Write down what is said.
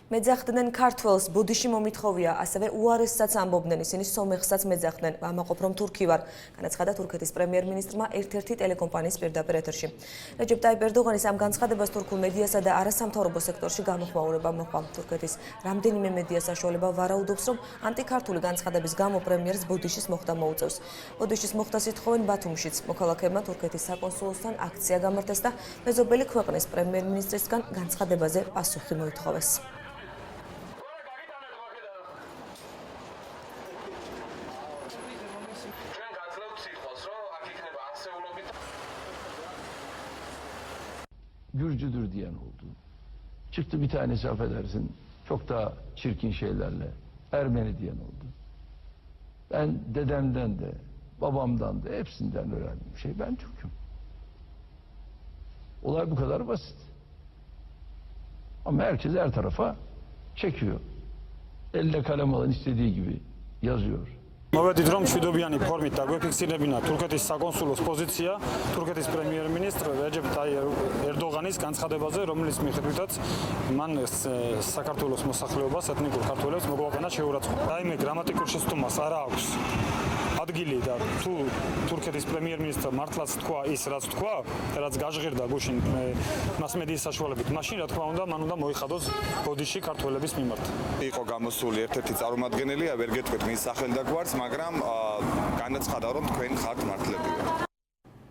მეძახდნენ ქართველს, ბუდიში მომითხოვია, ასევე უარესსაც ამბობდნენ, ისინი სომეხსაც მეძახდნენ. ამაყოფ რომ თურქი ვარ, განაცხადა თურქეთის პრემიერ-მინისტრმა ერთ-ერთი ტელეკომპანიის პირდაპირ ეთერში. რეჯეპ ტაიპ ერდოღანის ამ განცხადებას თურქულ მედიასა და არასამთავრობო სექტორში გამოხმაურება მოჰყვა. თურქეთის რამდენიმე მედია საშუალება ვარაუდობს, რომ ანტიქართული განცხადების გამო პრემიერს ბუდიშის მოხდა მოუწევს. ბუდიშის მოხდას ითხოვენ ბათუმშიც. მოქალაქეებმა თურქეთის საკონსულოსთან აქცია გამართეს და მეზობელი ქვეყნის პრემიერ-მინისტრისგან განცხადებაზე პასუხი მოითხოვეს. Gürcüdür diyen oldu. Çıktı bir tanesi affedersin çok daha çirkin şeylerle Ermeni diyen oldu. Ben dedemden de babamdan da hepsinden öğrendiğim ben Türk'üm. Olay bu kadar basit. Ama herkes her tarafa çekiyor. Elle kalem alan istediği gibi yazıyor. მოვედით რომ მშვიდობიანი ფორმით დაგვეფიქსირებინა თურქეთის საკონსულოს პოზიცია თურქეთის პრემიერ-მინისტრ რეჯეპ ტაიპ ერდოღანის განცხადებაზე, რომლის მიხედვითაც მან საქართველოს მოსახლეობას, ეთნიკურ ქართველებს მოგვაყენა შეურაცხყოფა. რაიმე გრამატიკულ შეცდომას არ აქვს ადგილი და თუ თურქეთის პრემიერ-მინისტრმა მართლაც თქვა ის, რაც თქვა, რაც გაჟღერდა გუშინ მასმედიის საშუალებით, მაშინ რა თქმა უნდა, მან უნდა მოიხადოს ბოდიში ქართველების მიმართ. იყო გამოსული ერთ-ერთი წარმომადგენელი, ვერ გეტყვით მის სახელს და გვარს, მაგრამ განაცხადა რომ თქვენ ხართ მართლები.